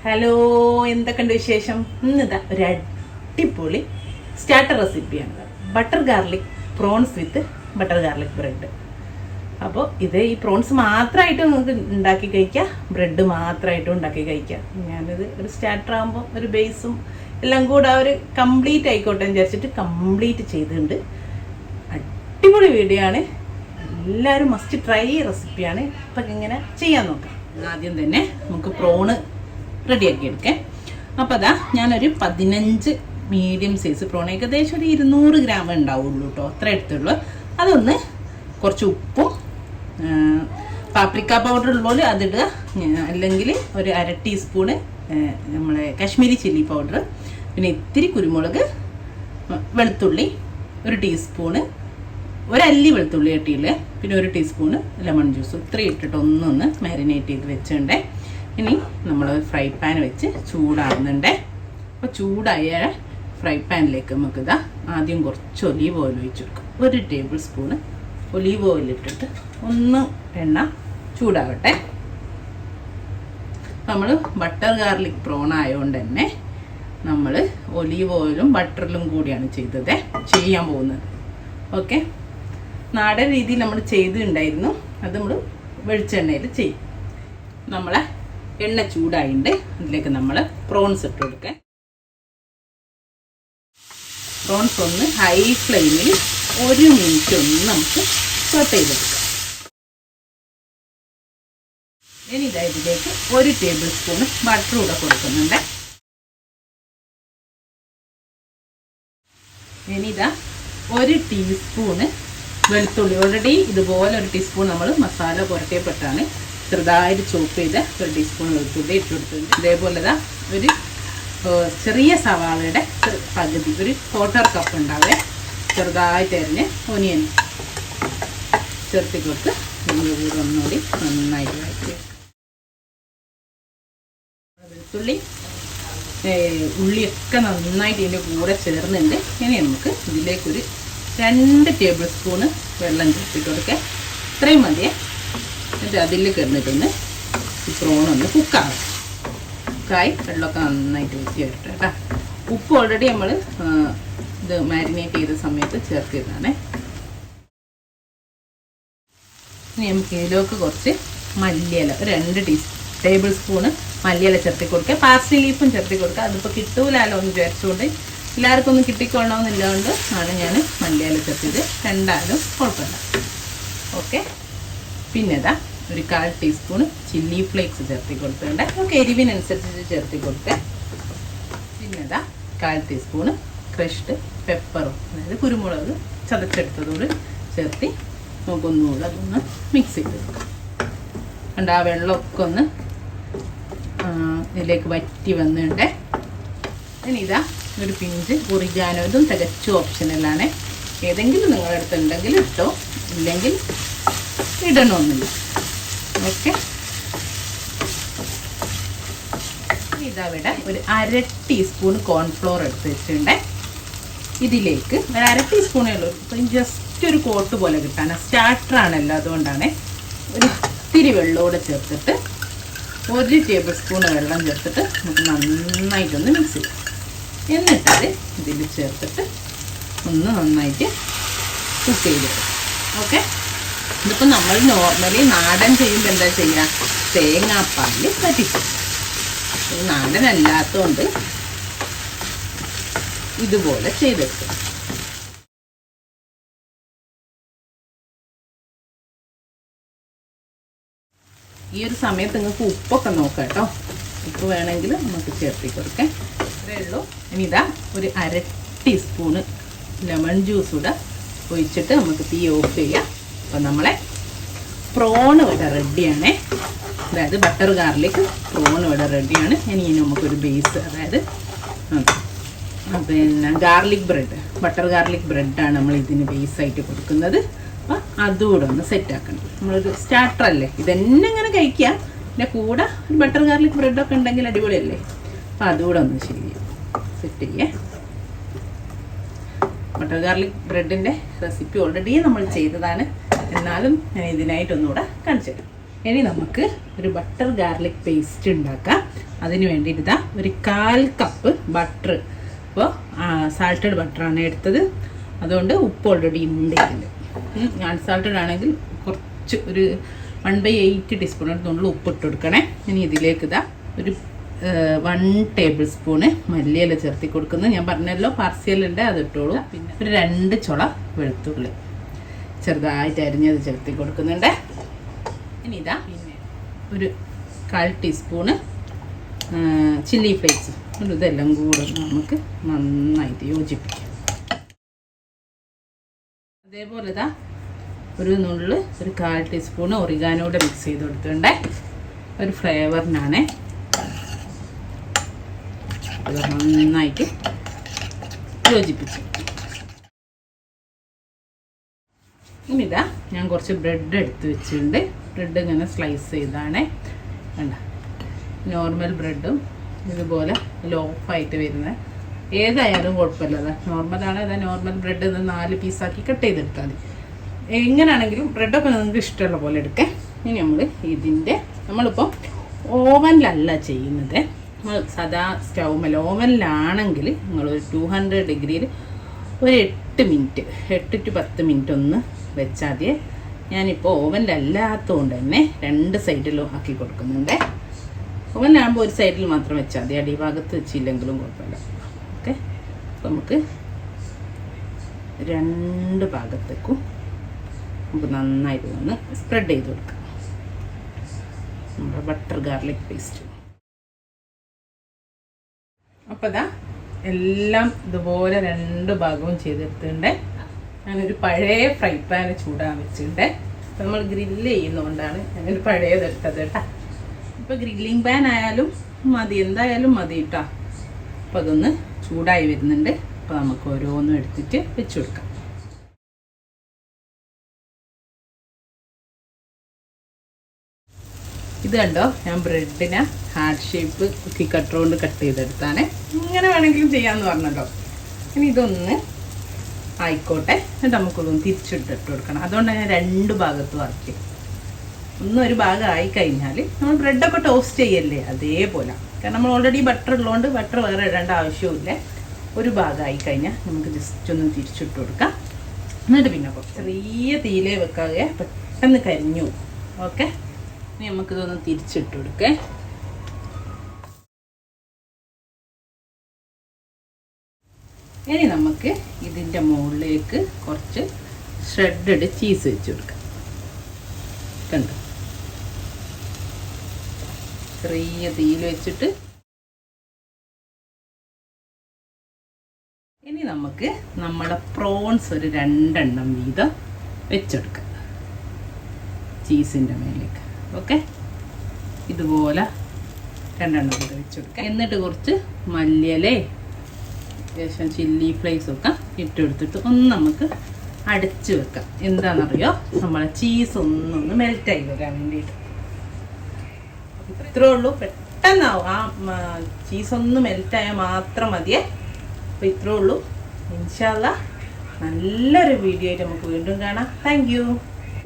Hello, എന്തൊക്കെയുണ്ട് വിശേഷം? ഇന്നിതാ ഒരു അടിപൊളി സ്റ്റാർട്ടർ റെസിപ്പിയാണ്. ബട്ടർ ഗാർലിക് പ്രോൺസ് വിത്ത് ബട്ടർ ഗാർലിക് ബ്രെഡ്. അപ്പോൾ ഇത് ഈ പ്രോൺസ് മാത്രമായിട്ട് നമുക്ക് ഉണ്ടാക്കി കഴിക്കാം, ബ്രെഡ് മാത്രമായിട്ടും ഉണ്ടാക്കി കഴിക്കാം. ഞാനിത് ഒരു സ്റ്റാർട്ടർ ആകുമ്പോൾ ഒരു ബേസും എല്ലാം കൂടെ ഒരു കംപ്ലീറ്റ് ആയിക്കോട്ടെ എന്ന് വിചാരിച്ചിട്ട് കംപ്ലീറ്റ് ചെയ്തിട്ടുണ്ട്. അടിപൊളി വീഡിയോ ആണ്, എല്ലാവരും മസ്റ്റ് ട്രൈ റെസിപ്പിയാണ്. അപ്പം ഇങ്ങനെ ചെയ്യാൻ നോക്കാം. ആദ്യം തന്നെ നമുക്ക് പ്രോണ് റെഡിയാക്കി എടുക്കാം. അപ്പോൾ അതാ ഞാനൊരു 15 മീഡിയം സൈസ് പ്രോൺ, ഏകദേശം ഒരു 200 ഗ്രാം ഉണ്ടാവുള്ളൂ കേട്ടോ, അത്ര എടുത്തുള്ളൂ. അതൊന്ന് കുറച്ച് ഉപ്പും പാപ്രിക്ക പൗഡർ ഉള്ളപോലെ അതിടുക, അല്ലെങ്കിൽ ഒരു 1/2 ടീസ്പൂണ് നമ്മളെ കാശ്മീരി ചില്ലി പൗഡർ, പിന്നെ ഇത്തിരി കുരുമുളക്, വെളുത്തുള്ളി 1 ടീസ്പൂണ്, ഒരല്ലി വെളുത്തുള്ളി കട്ടിയില്ലേ, പിന്നെ 1 ടീസ്പൂണ് ലെമൺ ജ്യൂസ്, ഇത്രയും ഇട്ടിട്ട് ഒന്നൊന്ന് മാരിനേറ്റ് ചെയ്ത് വെച്ചിട്ടുണ്ടേ. ഇനി നമ്മൾ ഫ്രൈ പാൻ വെച്ച് ചൂടാകുന്നുണ്ട്. അപ്പോൾ ചൂടായ ഫ്രൈ പാനിലേക്ക് നമുക്കിതാ ആദ്യം കുറച്ച് ഒലീവ് ഓയിൽ ഒഴിച്ച് കൊടുക്കും. 1 ടേബിൾ സ്പൂണ് ഒലീവ് ഓയിൽ ഇട്ടിട്ട് ഒന്ന് എണ്ണ ചൂടാകട്ടെ. നമ്മൾ ബട്ടർ ഗാർലിക് പ്രോൺ ആയതുകൊണ്ട് തന്നെ നമ്മൾ ഒലീവ് ഓയിലും ബട്ടറിലും കൂടിയാണ് ചെയ്യാൻ പോകുന്നത്. ഓക്കെ, നാടൻ രീതിയിൽ നമ്മൾ ചെയ്തിട്ടുണ്ടായിരുന്നു, അത് നമ്മൾ വെളിച്ചെണ്ണയിൽ ചെയ്യും. നമ്മളെ എണ്ണ ചൂടായിട്ടുണ്ട്, അതിലേക്ക് നമ്മൾ പ്രോൺസ് ഇട്ട് കൊടുക്കാം. പ്രോൺസ് ഒന്ന് ഹൈ ഫ്ലെയിമിൽ 1 മിനിറ്റ് ഒന്ന് നമുക്ക് സോട്ട് ചെയ്തെടുക്കാം. ഇനി ഇതാ ഇതിലേക്ക് 1 ടേബിൾ സ്പൂൺ ബട്ടർ കൂടെ കൊടുക്കുന്നുണ്ട്. ഇനി ഇതാ 1 ടീസ്പൂണ് വെളുത്തുള്ളി, ഓൾറെഡി ഇതുപോലെ 1 ടീസ്പൂൺ നമ്മൾ മസാല പുരട്ടിയപ്പെട്ടാണ് ചെറുതായിട്ട് ചോപ്പ് ചെയ്ത് 1 ടീസ്പൂൺ വെളുത്തുള്ളി ഇട്ട് കൊടുത്തിട്ടുണ്ട്. ഇതേപോലെ ഇതാ ഒരു ചെറിയ സവാളയുടെ പകുതി, ഒരു 1/4 കപ്പ് ഉണ്ടാവേ ചെറുതായിട്ട് അരിഞ്ഞ് ഒനിയൻ ചേർത്തി കൊടുത്ത് ഇതിൻ്റെ കൂടെ ഒന്നുകൂടി നന്നായിട്ട് വഴറ്റി. വെളുത്തുള്ളി ഉള്ളിയൊക്കെ നന്നായിട്ട് ഇതിൻ്റെ കൂടെ ചേർന്നുണ്ട്. ഇനി നമുക്ക് ഇതിലേക്കൊരു 2 ടേബിൾ സ്പൂണ് വെള്ളം ചേർത്തിട്ട് കൊടുക്കുക. ഇത്രയും മതിയേ. എന്നിട്ട് അതിൽ കിടന്നിട്ടൊന്ന് ഈ പ്രോണൊന്ന് കുക്കാവും. കുക്കായി വെള്ളമൊക്കെ നന്നായിട്ട് ഊറ്റി വരട്ടെ കേട്ടോ. ഉപ്പ് ഓൾറെഡി നമ്മൾ ഇത് മാരിനേറ്റ് ചെയ്ത സമയത്ത് ചേർത്തിയതാണ്. ഇനി നമുക്ക് ഇതിലേക്ക് കുറച്ച് മല്ലിയില, ഒരു 2 ടേബിൾ സ്പൂണ് മല്ലിയില ചേർത്തി കൊടുക്കുക. പാർസ്ലി ലീഫും ചേർത്തി കൊടുക്കുക. അതിപ്പോൾ കിട്ടൂലല്ലോ എന്ന് വിചാരിച്ചുകൊണ്ട്, എല്ലാവർക്കും ഒന്നും കിട്ടിക്കൊള്ളണമെന്നില്ലാണ്ട് ആണ് ഞാൻ മല്ലിയില ചേർത്തത്. രണ്ടാലും കുഴപ്പമില്ല. ഓക്കെ, പിന്നെ ഇതാ ഒരു 1/4 ടീസ്പൂണ് ചില്ലി ഫ്ലേക്സ് ചേർത്തി കൊടുത്തിട്ടുണ്ട്. നമുക്ക് എരിവിനനുസരിച്ച് ചേർത്തി കൊടുക്കുക. പിന്നെ ഇതാ 1/4 ടീസ്പൂണ് ക്രഷ്ഡ് പെപ്പറും, അതായത് കുരുമുളക് ചതച്ചെടുത്തതോട് ചേർത്തി നമുക്കൊന്നുകൂടെ അതൊന്ന് മിക്സ് ചെയ്ത് കൊടുക്കാം. കണ്ട് ആ വെള്ളമൊക്കെ ഒന്ന് ഇതിലേക്ക് വറ്റി വന്നിട്ടുണ്ട്. ഇനി ഇതാ ഒരു പിഞ്ച് ഒറിഗാനോ, ഇതും തികച്ചും ഓപ്ഷനലാണ്. ഏതെങ്കിലും നിങ്ങളുടെ അടുത്ത് ഉണ്ടെങ്കിൽ ഇട്ടോ, ഇല്ലെങ്കിൽ ഇടണമൊന്നുമില്ല. ഓക്കെ, ഇതവിടെ ഒരു 1/2 ടീസ്പൂൺ കോൺഫ്ലോർ എടുത്ത് വെച്ചിട്ടുണ്ട്. ഇതിലേക്ക് ഒരു 1/2 ടീസ്പൂണേ ഉള്ളൂ, ഇപ്പം ജസ്റ്റ് ഒരു കോട്ട് പോലെ കിട്ടാൻ, സ്റ്റാർട്ടറാണല്ലോ അതുകൊണ്ടാണ്. ഒരു ഇത്തിരി വെള്ളമൂടെ ചേർത്തിട്ട് 1 ടേബിൾ സ്പൂൺ വെള്ളം ചേർത്തിട്ട് നമുക്ക് നന്നായിട്ടൊന്ന് മിക്സ് ചെയ്യാം. എന്നിട്ടത് ഇതിൽ ചേർത്തിട്ട് ഒന്ന് നന്നായിട്ട് കുക്ക് ചെയ്തെടുക്കും. ഓക്കെ, ഇതിപ്പോൾ നമ്മൾ നോർമലി നാടൻ ചെയ്യുമ്പോൾ എന്താ ചെയ്യുക, തേങ്ങാപ്പാലിൽ പറ്റിക്കും. നാടൻ അല്ലാത്തതുകൊണ്ട് ഇതുപോലെ ചെയ്തെടുക്കും. ഈ ഒരു സമയത്ത് നിങ്ങൾക്ക് ഉപ്പൊക്കെ നോക്കാം കേട്ടോ. ഉപ്പ് വേണമെങ്കിൽ നമുക്ക് ചേർത്തി കൊടുക്കാം. ഇത്രയേ ഉള്ളൂ. ഇനി ഇതാ ഒരു 1/2 ടീസ്പൂണ് ലെമൺ ജ്യൂസ് കൂടെ ഒഴിച്ചിട്ട് നമുക്ക് തീ ഓഫ് ചെയ്യാം. അപ്പം നമ്മളെ പ്രോൺ ഇവിടെ റെഡിയാണ്. അതായത് ബട്ടർ ഗാർലിക് പ്രോൺ ഇവിടെ റെഡിയാണ്. ഇനി നമുക്കൊരു ബേസ്, അതായത് പിന്നെ ഗാർലിക് ബ്രെഡ്, ബട്ടർ ഗാർലിക് ബ്രെഡാണ് നമ്മൾ ഇതിന് ബേസായിട്ട് കൊടുക്കുന്നത്. അപ്പം അതുകൂടെ ഒന്ന് സെറ്റാക്കണം. നമ്മളൊരു സ്റ്റാർട്ടർ അല്ലേ, ഇതെന്നെ ഇങ്ങനെ കഴിക്കാം. പിന്നെ കൂടെ ഒരു ബട്ടർ ഗാർലിക് ബ്രെഡൊക്കെ ഉണ്ടെങ്കിൽ അടിപൊളിയല്ലേ. അപ്പം അതുകൂടെ ഒന്ന് സെറ്റ് ചെയ്യേ. ബട്ടർ ഗാർലിക് ബ്രെഡിൻ്റെ റെസിപ്പി ഓൾറെഡി നമ്മൾ ചെയ്തതാണ്, എന്നാലും ഞാൻ ഇതിനായിട്ടൊന്നുകൂടെ കാണിച്ചു തരാം. ഇനി നമുക്ക് ഒരു ബട്ടർ ഗാർലിക് പേസ്റ്റ് ഉണ്ടാക്കാം. അതിന് വേണ്ടിയിട്ട് ഇതാ ഒരു 1/4 കപ്പ് ബട്ടർ. അപ്പോൾ സാൾട്ടഡ് ബട്ടറാണ് എടുത്തത്, അതുകൊണ്ട് ഉപ്പ് ഓൾറെഡി ഉണ്ട് ഇതിൽ. അൺസാൾട്ടഡ് ആണെങ്കിൽ കുറച്ച് ഒരു 1/8 ടീസ്പൂൺ എടുത്തുകൊണ്ട് ഉപ്പ് ഇട്ട് കൊടുക്കണേ. ഇനി ഇതിലേക്ക് ഇതാ ഒരു 1 ടേബിൾ സ്പൂണ് മല്ലിയില ചേർത്തി കൊടുക്കുന്നത്. ഞാൻ പറഞ്ഞല്ലോ പാർസലുണ്ട്, അത് ഇട്ടോളൂ. പിന്നെ ഒരു 2 ചുള വെളുത്തുള്ളി ചെറുതായിട്ട് അരിഞ്ഞത് ചേർത്തി കൊടുക്കുന്നുണ്ട്. ഇനി ഇതാ പിന്നെ ഒരു 1/4 ടീസ്പൂണ് ചില്ലി ഫ്ലേക്സ്. ഇതെല്ലാം കൂടെ നമുക്ക് നന്നായിട്ട് യോജിപ്പിക്കാം. അതേപോലെ ഇതാ ഒരു നുള്ള് ഒരു 1/4 ടീസ്പൂണ് ഒറിഗാനോടെ മിക്സ് ചെയ്ത് കൊടുത്തിട്ടുണ്ട്, ഒരു ഫ്ലേവറിനാണ്. അത് നന്നായിട്ട് യോജിപ്പിച്ചു. ഇനി ഇതാ ഞാൻ കുറച്ച് ബ്രെഡ് എടുത്ത് വെച്ചിട്ടുണ്ട്. ബ്രെഡ് ഇങ്ങനെ സ്ലൈസ് ചെയ്താണ് വേണ്ട. നോർമൽ ബ്രെഡും ഇതുപോലെ ലോഫായിട്ട് വരുന്നത് ഏതായാലും കുഴപ്പമില്ല. അതാ നോർമലാണ്, അതാ നോർമൽ ബ്രെഡ് 4 പീസാക്കി കട്ട് ചെയ്തെടുത്താൽ മതി. എങ്ങനെയാണെങ്കിലും ബ്രെഡൊക്കെ നിങ്ങൾക്ക് ഇഷ്ടമുള്ള പോലെ എടുക്കാം. ഇനി നമ്മളിപ്പോൾ ഓവനിലല്ല ചെയ്യുന്നത്, നമ്മൾ സാധാ സ്റ്റൗമല്ല. ഓവനിലാണെങ്കിൽ നിങ്ങളൊരു 200 ഡിഗ്രിയിൽ ഒരു 8 മിനിറ്റ് 8 to 10 മിനിറ്റ് ഒന്ന് വെച്ചാൽ മതി. ഞാനിപ്പോൾ ഓവനിലല്ലാത്തതുകൊണ്ട് തന്നെ 2 സൈഡിലും ആക്കി കൊടുക്കുന്നുണ്ട്. ഓവനിലാകുമ്പോൾ ഒരു സൈഡിൽ മാത്രം വെച്ചാൽ മതി, അടിഭാഗത്ത് വെച്ചില്ലെങ്കിലും കുഴപ്പമില്ല. ഓക്കെ, അപ്പോൾ നമുക്ക് 2 ഭാഗത്തേക്കും നമുക്ക് നന്നായിട്ട് ഒന്ന് സ്പ്രെഡ് ചെയ്ത് കൊടുക്കാം നമ്മുടെ ബട്ടർ ഗാർലിക് പേസ്റ്റ്. അപ്പോൾ ഇതാ എല്ലാം ഇതുപോലെ 2 ഭാഗവും ചെയ്തെടുത്തിട്ടുണ്ട്. ഞാനൊരു പഴയ ഫ്രൈ പാൻ ചൂടാൻ വെച്ചിട്ടുണ്ട്. അപ്പോൾ നമ്മൾ ഗ്രില്ല് ചെയ്യുന്നതുകൊണ്ടാണ് ഞാനൊരു പഴയതെടുത്തത് കേട്ടോ. ഇപ്പോൾ ഗ്രില്ലിംഗ് പാൻ ആയാലും മതി, എന്തായാലും മതി കേട്ടോ. അപ്പോൾ അതൊന്ന് ചൂടായി വരുന്നുണ്ട്. അപ്പോൾ നമുക്ക് ഓരോന്നും എടുത്തിട്ട് വെച്ച് കൊടുക്കാം. ഇത് കണ്ടോ, ഞാൻ ബ്രെഡിനെ ഹാർട്ട് ഷേപ്പ് കുക്കി കട്ടർ കൊണ്ട് കട്ട് ചെയ്തെടുത്താണ്. ഇങ്ങനെ വേണമെങ്കിലും ചെയ്യാമെന്ന് പറഞ്ഞല്ലോ. ഇനി ഇതൊന്ന് ആയിക്കോട്ടെ, എന്നിട്ട് നമുക്കൊന്ന് തിരിച്ചിട്ടിട്ട് കൊടുക്കണം. അതുകൊണ്ടാണ് ഞാൻ 2 ഭാഗത്തും ആക്കി. ഒരു ഭാഗം ആയിക്കഴിഞ്ഞാൽ നമ്മൾ ബ്രെഡൊക്കെ ടോസ്റ്റ് ചെയ്യല്ലേ, അതേപോലെ. കാരണം നമ്മൾ ഓൾറെഡി ബട്ടർ ഉള്ളതുകൊണ്ട് ബട്ടർ വേറെ ഇടേണ്ട ആവശ്യമില്ല. ഒരു ഭാഗം ആയിക്കഴിഞ്ഞാൽ നമുക്ക് ജസ്റ്റ് ഒന്ന് തിരിച്ചിട്ട് കൊടുക്കാം. എന്നിട്ട് പിന്നെ ചെറിയ തീയിലേ വെക്കാതെ പെട്ടെന്ന് കരിഞ്ഞു. ഓക്കെ, ഇനി നമുക്കിതൊന്ന് തിരിച്ചിട്ട് കൊടുക്കേ. ഇനി നമുക്ക് ഇതിൻ്റെ മുകളിലേക്ക് കുറച്ച് ഷ്രെഡഡ് ചീസ് വെച്ച് കൊടുക്കാം. കണ്ടോ, ചെറിയ തീയിൽ വെച്ചിട്ട്. ഇനി നമുക്ക് നമ്മുടെ പ്രോൺസ് ഒരു 2 എണ്ണം വീതം വെച്ചെടുക്കാം ചീസിൻ്റെ മേലേക്ക്. ഓക്കെ, ഇതുപോലെ 2 എണ്ണം വീതം വെച്ചെടുക്കാം. എന്നിട്ട് കുറച്ച് മല്ലിയിലേ അത്യാവശ്യം ചില്ലി ഫ്ലേക്സൊക്കെ ഇട്ടെടുത്തിട്ട് ഒന്ന് നമുക്ക് അടച്ച് വെക്കാം. എന്താണെന്നറിയോ, നമ്മളെ ചീസ് ഒന്നൊന്ന് മെൽറ്റായി വരാൻ വേണ്ടിയിട്ട്. ഇത്രേ ഉള്ളൂ, പെട്ടെന്നാവും. ആ ചീസൊന്ന് മെൽറ്റായാൽ മാത്രം മതിയേ. അപ്പോൾ ഇത്രേ ഉള്ളൂ. ഇൻഷാ അല്ലാഹ് നല്ലൊരു വീഡിയോ ആയിട്ട് നമുക്ക് വീണ്ടും കാണാം. Thank you.